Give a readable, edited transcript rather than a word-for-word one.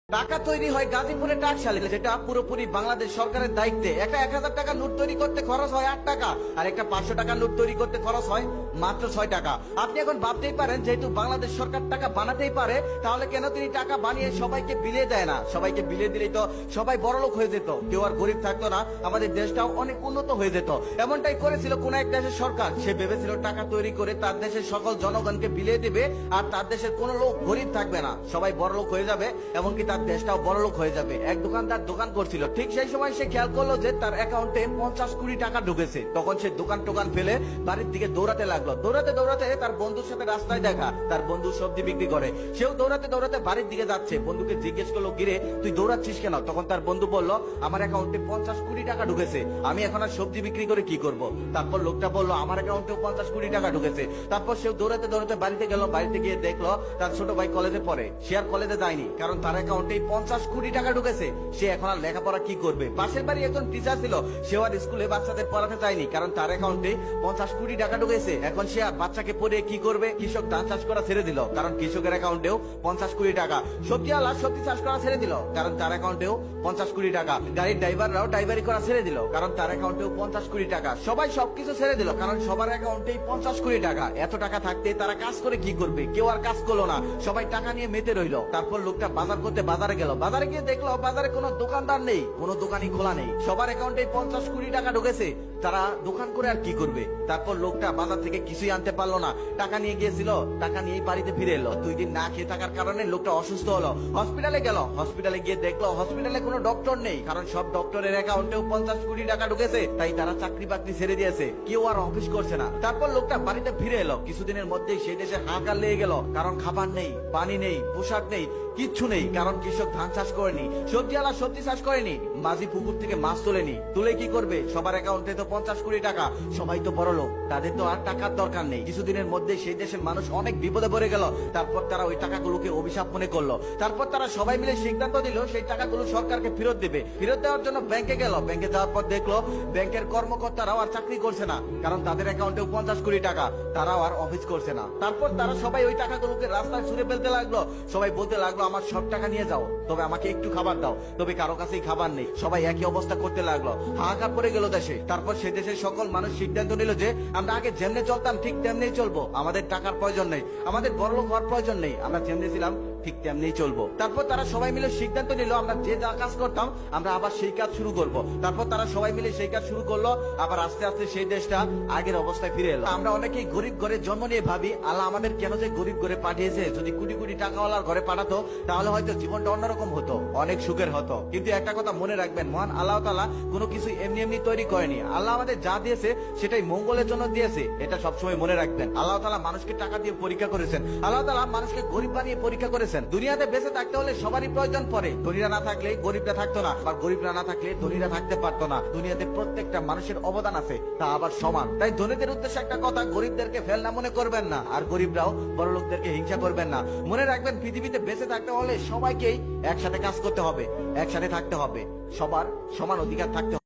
টাকা তৈরি হয় গাজীপুরে টাকশালে, যেটা পুরোপুরি বাংলাদেশ সরকারের দায়িত্বে। একটা 1000 টাকা নোট তৈরি করতে খরচ হয় 8 টাকা, আর একটা 500 টাকা নোট তৈরি করতে খরচ হয় মাত্র 6 টাকা। আপনি এখন ভাবতেই পারেন, যেহেতু বাংলাদেশ সরকার টাকা বানাতেই পারে, তাহলে কেন তিনি টাকা বানিয়ে সবাইকে বিলিয়ে দেয় না? সবাইকে বিলিয়ে দিলেই তো সবাই বড়লোক হয়ে যেত, কেউ আর গরিব থাকতো না, আমাদের দেশটাও অনেক উন্নত হয়ে যেত। এমনটাই করেছিল কোন এক দেশের সরকার। সে ভেবেছিল টাকা তৈরি করে তার দেশের সকল জনগণকে বিলিয়ে দিবে, আর তার দেশের কোনো লোক গরিব থাকবে না, সবাই বড়লোক হয়ে যাবে, এমনকি তার দেশটাও বড়লোক হয়ে যাবে। এক দোকানদার দোকান করছিল, ঠিক সেই সময় সে খেয়াল করলো যে তার অ্যাকাউন্টে 50 কোটি টাকা ঢুকেছে। তখন সে দোকান টোকান ফেলে বাড়ির দিকে দৌড়াতে লাগলো। দৌড়াতে দৌড়াতে তার বন্ধুর সাথে রাস্তায় দেখা, তার বন্ধু সবজি বিক্রি করে, সেও দৌড়াতে দৌড়াতে বাড়ির দিকে যাচ্ছে। বন্ধুকে জিজ্ঞেস করলো, গিরে তুই দৌড়াচ্ছিস কেন? তখন তার বন্ধু বলল, আমার অ্যাকাউন্টে 50 কোটি টাকা ঢুকেছে, আমি এখন আর সবজি বিক্রি করে কি করব? তারপর লোকটা বললো, আমার অ্যাকাউন্টেও 50 কোটি টাকা ঢুকেছে। তারপর সেও দৌড়াতে দৌড়াতে বাড়িতে গেল। বাড়িতে গিয়ে দেখলো তার ছোট ভাই কলেজে পড়ে, সে আর কলেজে যায়নি, কারণ তার অ্যাকাউন্টে 50 কোটি টাকা ঢুকেছে। সে এখন আর লেখাপড়া কি করবে? পাশের বাড়ি একজন টিচার ছিল, সেও আর স্কুলে বাচ্চাদের পড়াতে চায়নি, কারণ তার অ্যাকাউন্টে 50 কোটি টাকা ঢুকেছে। এখন সে আর বাচ্চাকে পড়িয়ে কি করবে? কৃষক ধান চাষ করা ছেড়ে দিল, কারণ কৃষকের অ্যাকাউন্টেও 50 কোটি টাকা। সবজিওয়ালা সবজি চাষ করা ছেড়ে দিল, কারণ তার অ্যাকাউন্টেও 50 কোটি টাকা। গাড়ির ড্রাইভাররাও ড্রাইভারি করা ছেড়ে দিল, কারণ তার অ্যাকাউন্টেও 50 কোটি টাকা। সবাই সবকিছু ছেড়ে দিল, কারণ সবার অ্যাকাউন্টেই 50 কোটি টাকা। এত টাকা থাকতে তারা কাজ করে কি করবে? কেউ আর কাজ করলো না, সবাই টাকা নিয়ে মেতে রইল। তারপর লোকটা বাজার করতে বাজারে গেল। বাজারে গিয়ে দেখলো বাজারে কোনো দোকানদার নেই, কোনো দোকানই খোলা নেই, সবার অ্যাকাউন্টে 50 কোটি টাকা ঢুকেছে। তারা দোকান করে আর কি করবে? তারপর লোকটা বাজার থেকে কিছুই আনতে পারলো না, টাকা নিয়ে গিয়েছিল, টাকা নিয়ে বাড়িতে ফিরে এলো। 2 দিন না খেয়ে থাকার কারণে লোকটা অসুস্থ হলো, হসপিটালে গেল। হসপিটালে গিয়ে দেখলো হসপিটালে কোনো ডক্টর নেই, কারণ সব ডক্টরের অ্যাকাউন্টেও 50 কোটি টাকা ঢুকেছে। তাই তারা চাকরি বাকরি ছেড়ে দিয়েছে, কেউ আর অফিস করছে না। তারপর লোকটা বাড়িতে ফিরে এলো। কিছুদিনের মধ্যেই সেই দেশে হাহাকার লেগে গেল, কারণ খাবার নেই, পানি নেই, পোশাক নেই, কিচ্ছু নেই, কারণ কৃষক ধান চাষ করেনি, সবজিওয়ালা সবজি চাষ করেনি, মাঝি পুকুর থেকে মাছ তোলেনি। তুলে কি করবে? সবার অ্যাকাউন্টে তো 50 কোটি টাকা, সবাই তো বড় লোক, তাদের তো আর টাকার দরকার নেই। কিছুদিনের মধ্যে সেই দেশের মানুষ অনেক বিপদে পড়ে গেল। তারপর তারা ওই টাকাগুলোকে অভিশাপ মনে করলো। তারপর তারা সবাই মিলে সিদ্ধান্ত দিল সেই টাকাগুলো সরকারকে ফেরত দেবে। ফেরত দেওয়ার জন্য ব্যাংকে গেল। ব্যাংকে যাওয়ার পর দেখলো ব্যাংকের কর্মকর্তারাও আর চাকরি করছে না, কারণ তাদের অ্যাকাউন্টেও 50 কোটি টাকা, তারাও আর অফিস করছে না। তারপর তারা সবাই ওই টাকাগুলোকে রাস্তায় ছুঁড়ে ফেলতে লাগলো। সবাই বলতে লাগলো, আমার সব টাকা নিয়ে যাও, তবে আমাকে একটু খাবার দাও। তবে কারো কাছেই খাবার নেই, সবাই একই অবস্থা করতে লাগলো। হাহাকার পড়ে গেল দেশে। তারপর সে দেশের সকল মানুষ সিদ্ধান্ত নিল যে আমরা আগে যেমনে চলতাম ঠিক তেমনি চলবো, আমাদের টাকার প্রয়োজন নেই, আমাদের বড়লোক হওয়ার প্রয়োজন নেই, আমরা যেমনি ছিলাম ঠিক তেমনি চলবো। তারপর তারা সবাই মিলে সিদ্ধান্ত নিল, আমরা যে যা কাজ করতাম আমরা আবার সেই কাজ শুরু করব। তারপর তারা সবাই মিলে সেই কাজ শুরু করলো। আবার আস্তে আস্তে সেই দেশটা আগের অবস্থায় ফিরে এলো। আমরা অনেকেই গরিব ঘরে জন্ম নিয়ে ভাবি, আল্লাহ আমাদের কেন যে গরিব ঘরে পাঠিয়েছে? যদি কোটি কোটি টাকাওয়ালার ঘরে পাঠাতো, তাহলে হয়তো জীবনটা অন্যরকম হতো, অনেক সুখের হতো। কিন্তু একটা কথা মনে রাখবেন, মহান আল্লাহ তাআলা কোনো কিছু এমনি এমনি তৈরি করেনি। আল্লাহ আমাদের যা দিয়েছে সেটাই মঙ্গলের জন্য দিয়েছে, এটা সবসময় মনে রাখবেন। আল্লাহ তাআলা মানুষকে টাকা দিয়ে পরীক্ষা করেছেন, আল্লাহ তাআলা মানুষকে গরিব বানিয়ে পরীক্ষা করেছেন। দুনিয়াতে বেঁচে থাকতে হলে সবারই প্রয়োজন পড়ে। ধনীরা না থাকলে গরিবরা থাকতো না, আর গরিবরা না থাকলে ধনীরা থাকতে পারতো না। দুনিয়াতে প্রত্যেকটা মানুষের অবদান আছে, তা আবার সমান। তাই ধনীদের উদ্দেশ্যে একটা কথা, গরিবদেরকে ফেলনা মনে করবেন না, আর গরিবরাও বড় লোকদেরকে হিংসা করবেন না। মনে রাখবেন, পৃথিবীতে বেঁচে থাকতে হলে সবাইকেই একসাথে কাজ করতে হবে, একসাথে থাকতে হবে, সবার সমান অধিকার থাকতে হবে।